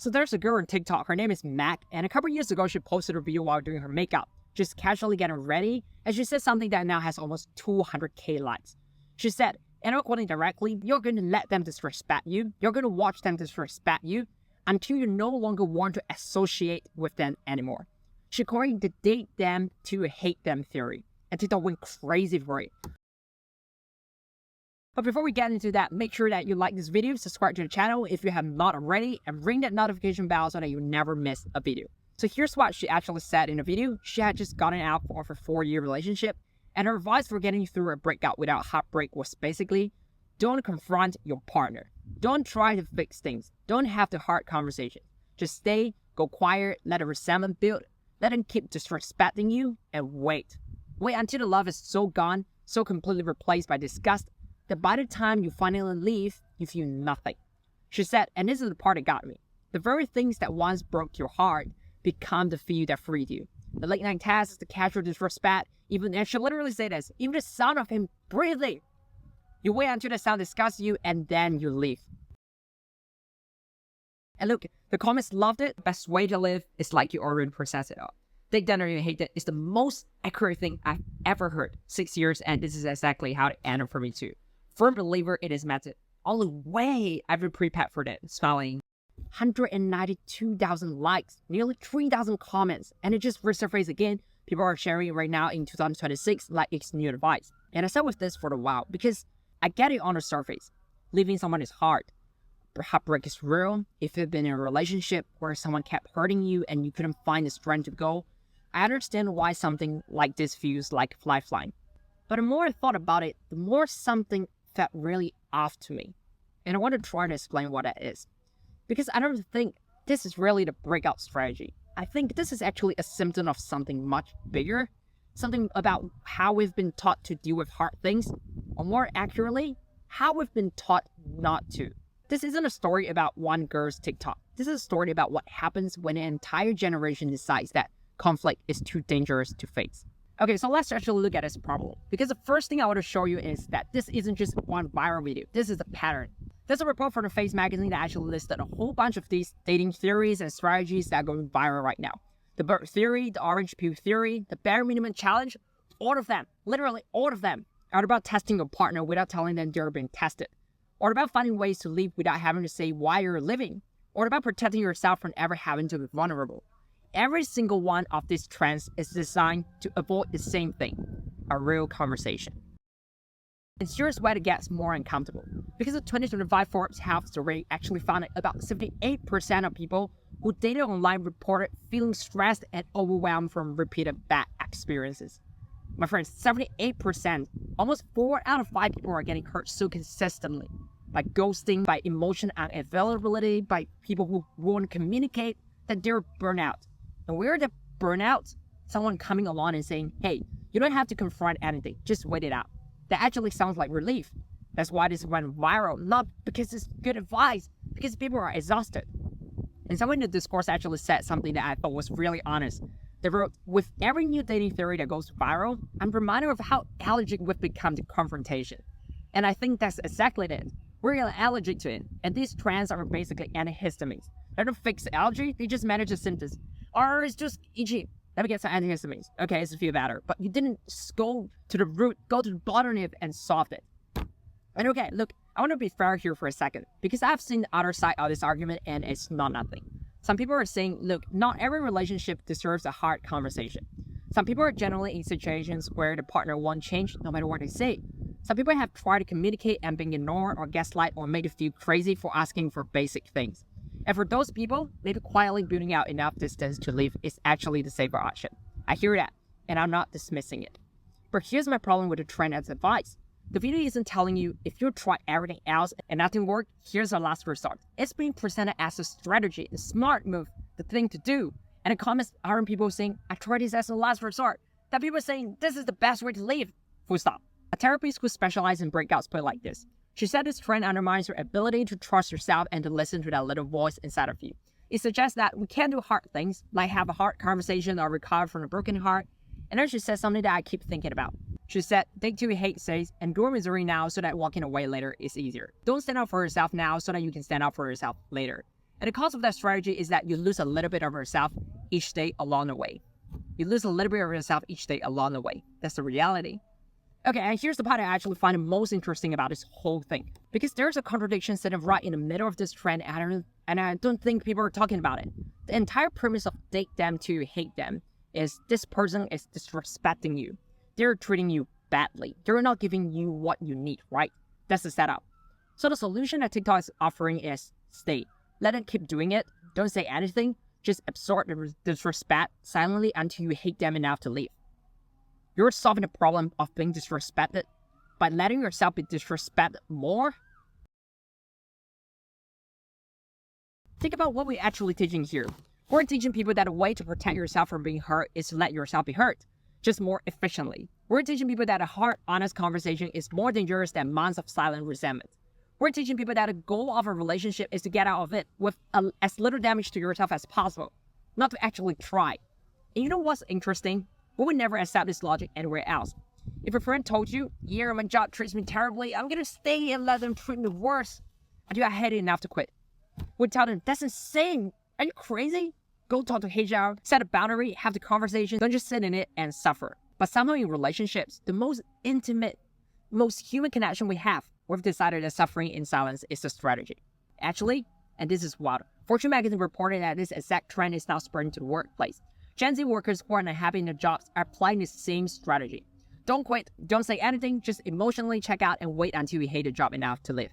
So there's a girl on TikTok, her name is Mac, and a couple years ago she posted a video while doing her makeup, just casually getting ready, and she said something that now has almost 200k likes. She said, and I'm quoting directly, "You're going to let them disrespect you, you're going to watch them disrespect you, until you no longer want to associate with them anymore." She coined the date them to hate them theory, and TikTok went crazy for it. But before we get into that, make sure that you like this video, subscribe to the channel if you have not already, and ring that notification bell so that you never miss a video. So here's what she actually said in the video. She had just gotten out of a 4-year relationship, and her advice for getting through a breakup without heartbreak was basically, don't confront your partner. Don't try to fix things. Don't have the hard conversation. Just stay, go quiet, let the resentment build, let them keep disrespecting you, and wait. Wait until the love is so gone, so completely replaced by disgust, that by the time you finally leave, you feel nothing. She said, and this is the part that got me, the very things that once broke your heart become the few that freed you. The late night tasks, the casual disrespect, and she literally said this, even the sound of him breathing. You wait until the sound disgusts you, and then you leave. And look, the comments loved it. The best way to live is like you already process it all. Take that or you hate it is the most accurate thing I've ever heard. 6 years, and this is exactly how it ended for me too. Firm believer it is method. Only way I've been prepared for that. Smiling. 192,000 likes, nearly 3,000 comments, and it just resurfaced again. People are sharing it right now in 2026 like it's new advice. And I said with this for a while because I get it on the surface. Leaving someone is hard. Heartbreak is real. If you've been in a relationship where someone kept hurting you and you couldn't find the strength to go, I understand why something like this feels like a lifeline. But the more I thought about it, the more something felt really off to me. And I want to try to explain what that is. Because I don't think this is really the breakout strategy. I think this is actually a symptom of something much bigger. Something about how we've been taught to deal with hard things. Or more accurately, how we've been taught not to. This isn't a story about one girl's TikTok. This is a story about what happens when an entire generation decides that conflict is too dangerous to face. Okay, so let's actually look at this problem. Because the first thing I want to show you is that this isn't just one viral video. This is a pattern. There's a report from the Face magazine that actually listed a whole bunch of these dating theories and strategies that are going viral right now. The bird theory, the orange peel theory, the bare minimum challenge, all of them, literally all of them, are about testing your partner without telling them they're being tested. Or about finding ways to leave without having to say why you're leaving. Or about protecting yourself from ever having to be vulnerable. Every single one of these trends is designed to avoid the same thing, a real conversation. And here's where it gets more uncomfortable. Because the 2025 Forbes Health Survey actually found that about 78% of people who dated online reported feeling stressed and overwhelmed from repeated bad experiences. My friends, 78%, almost 4 out of 5 people are getting hurt so consistently. By ghosting, by emotional unavailability, by people who won't communicate, that they're burnt out. And where the burnout, someone coming along and saying, hey, you don't have to confront anything, just wait it out. That actually sounds like relief. That's why this went viral, not because it's good advice, because people are exhausted. And someone in the discourse actually said something that I thought was really honest. They wrote, with every new dating theory that goes viral, I'm reminded of how allergic we've become to confrontation. And I think that's exactly it. We're allergic to it. And these trends are basically antihistamines. They don't fix the allergy, they just manage the symptoms. Or it's just itchy. Let me get some antihistamines. Okay, it's a feel better. But you didn't go to the root, go to the bottom of it and solve it. And okay, look, I want to be fair here for a second. Because I've seen the other side of this argument and it's not nothing. Some people are saying, look, not every relationship deserves a hard conversation. Some people are generally in situations where the partner won't change no matter what they say. Some people have tried to communicate and being ignored or gaslight or made to feel crazy for asking for basic things. And for those people, maybe quietly building out enough distance to leave is actually the safer option. I hear that, and I'm not dismissing it. But here's my problem with the trend as advice. The video isn't telling you if you try everything else and nothing worked, here's the last resort. It's being presented as a strategy, a smart move, the thing to do. And the comments aren't people saying, I tried this as a last resort. That people are saying, this is the best way to leave. Full stop. A therapist who specializes in breakouts put it like this. She said this trend undermines your ability to trust yourself and to listen to that little voice inside of you. It suggests that we can do hard things, like have a hard conversation or recover from a broken heart. And then she said something that I keep thinking about. She said, take till you hate says, endure misery now so that walking away later is easier. Don't stand up for yourself now so that you can stand up for yourself later. And the cost of that strategy is that you lose a little bit of yourself each day along the way. You lose a little bit of yourself each day along the way. That's the reality. Okay, and here's the part I actually find the most interesting about this whole thing. Because there's a contradiction sitting right in the middle of this trend, and I don't think people are talking about it. The entire premise of date them to hate them is this person is disrespecting you. They're treating you badly. They're not giving you what you need, right? That's the setup. So the solution that TikTok is offering is stay. Let them keep doing it. Don't say anything. Just absorb the disrespect silently until you hate them enough to leave. You're solving the problem of being disrespected by letting yourself be disrespected more. Think about what we're actually teaching here. We're teaching people that a way to protect yourself from being hurt is to let yourself be hurt, just more efficiently. We're teaching people that a hard, honest conversation is more dangerous than months of silent resentment. We're teaching people that the goal of a relationship is to get out of it with as little damage to yourself as possible, not to actually try. And you know what's interesting? We would never accept this logic anywhere else. If a friend told you, yeah, my job treats me terribly, I'm gonna stay and let them treat me worse until I hate it enough to quit. We'd tell them, that's insane. Are you crazy? Go talk to HR, set a boundary, have the conversation, don't just sit in it and suffer. But somehow in relationships, the most intimate, most human connection we have, we've decided that suffering in silence is the strategy. Actually, and this is wild, Fortune magazine reported that this exact trend is now spreading to the workplace. Gen Z workers who are unhappy in their jobs are applying the same strategy. Don't quit, don't say anything, just emotionally check out and wait until you hate the job enough to leave.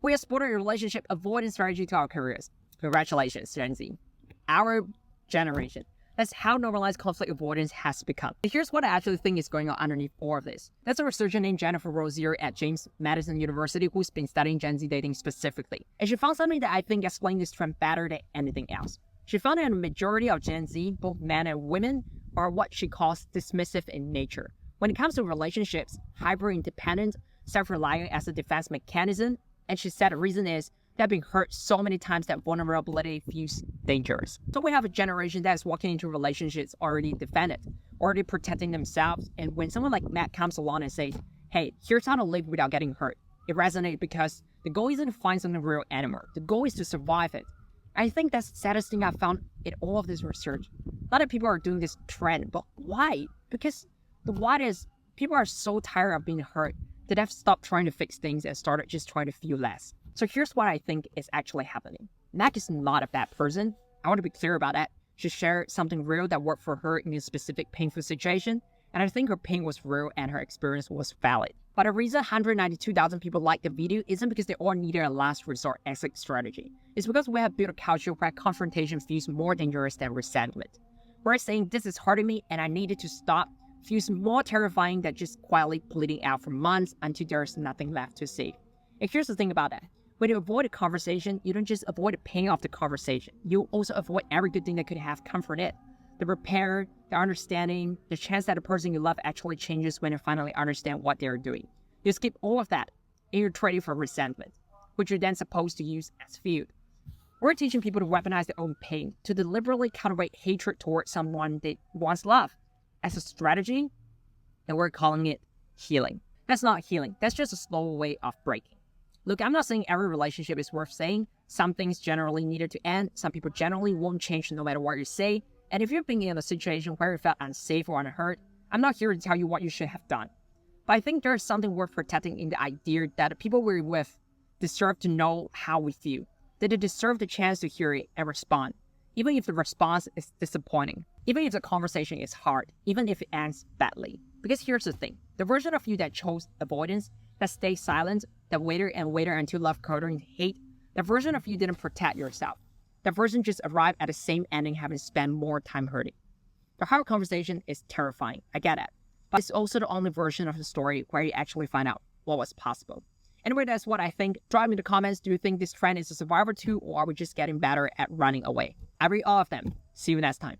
We exported a relationship avoidance strategy to our careers. Congratulations, Gen Z. Our generation. That's how normalized conflict avoidance has become. And here's what I actually think is going on underneath all of this. That's a researcher named Jennifer Rozier at James Madison University who's been studying Gen Z dating specifically. And she found something that I think explains this trend better than anything else. She found that a majority of Gen Z, both men and women, are what she calls dismissive in nature. When it comes to relationships, hyper-independent, self-reliant as a defense mechanism, and she said the reason is they've been hurt so many times that vulnerability feels dangerous. So we have a generation that is walking into relationships already defended, already protecting themselves. And when someone like Matt comes along and says, hey, here's how to live without getting hurt, it resonates because the goal isn't to find something real anymore. The goal is to survive it. I think that's the saddest thing I found in all of this research. A lot of people are doing this trend, but why? Because the why is people are so tired of being hurt that they've stopped trying to fix things and started just trying to feel less. So here's what I think is actually happening. Mac is not a bad person. I want to be clear about that. She shared something real that worked for her in a specific painful situation, and I think her pain was real and her experience was valid. But the reason 192,000 people liked the video isn't because they all needed a last resort exit strategy. It's because we have built a culture where confrontation feels more dangerous than resentment. Where saying this is hurting me and I needed to stop feels more terrifying than just quietly bleeding out for months until there's nothing left to say. And here's the thing about that. When you avoid a conversation, you don't just avoid the pain of the conversation. You also avoid every good thing that could have come from it. The repair, the understanding, the chance that the person you love actually changes when you finally understand what they're doing. You skip all of that, and you're trading for resentment, which you're then supposed to use as fuel. We're teaching people to weaponize their own pain, to deliberately cultivate hatred towards someone they once loved as a strategy, and we're calling it healing. That's not healing. That's just a slow way of breaking. Look, I'm not saying every relationship is worth saying. Some things generally needed to end. Some people generally won't change no matter what you say. And if you're being in a situation where you felt unsafe or unheard, I'm not here to tell you what you should have done. But I think there's something worth protecting in the idea that the people we're with deserve to know how we feel. That they deserve the chance to hear it and respond, even if the response is disappointing, even if the conversation is hard, even if it ends badly. Because here's the thing, the version of you that chose avoidance, that stayed silent, that waited and waited until love curdled into hate, that version of you didn't protect yourself. That version just arrived at the same ending having spent more time hurting. The hard conversation is terrifying, I get it. But it's also the only version of the story where you actually find out what was possible. Anyway, that's what I think. Drop me in the comments, do you think this trend is a survivor too, or are we just getting better at running away? I read all of them. See you next time.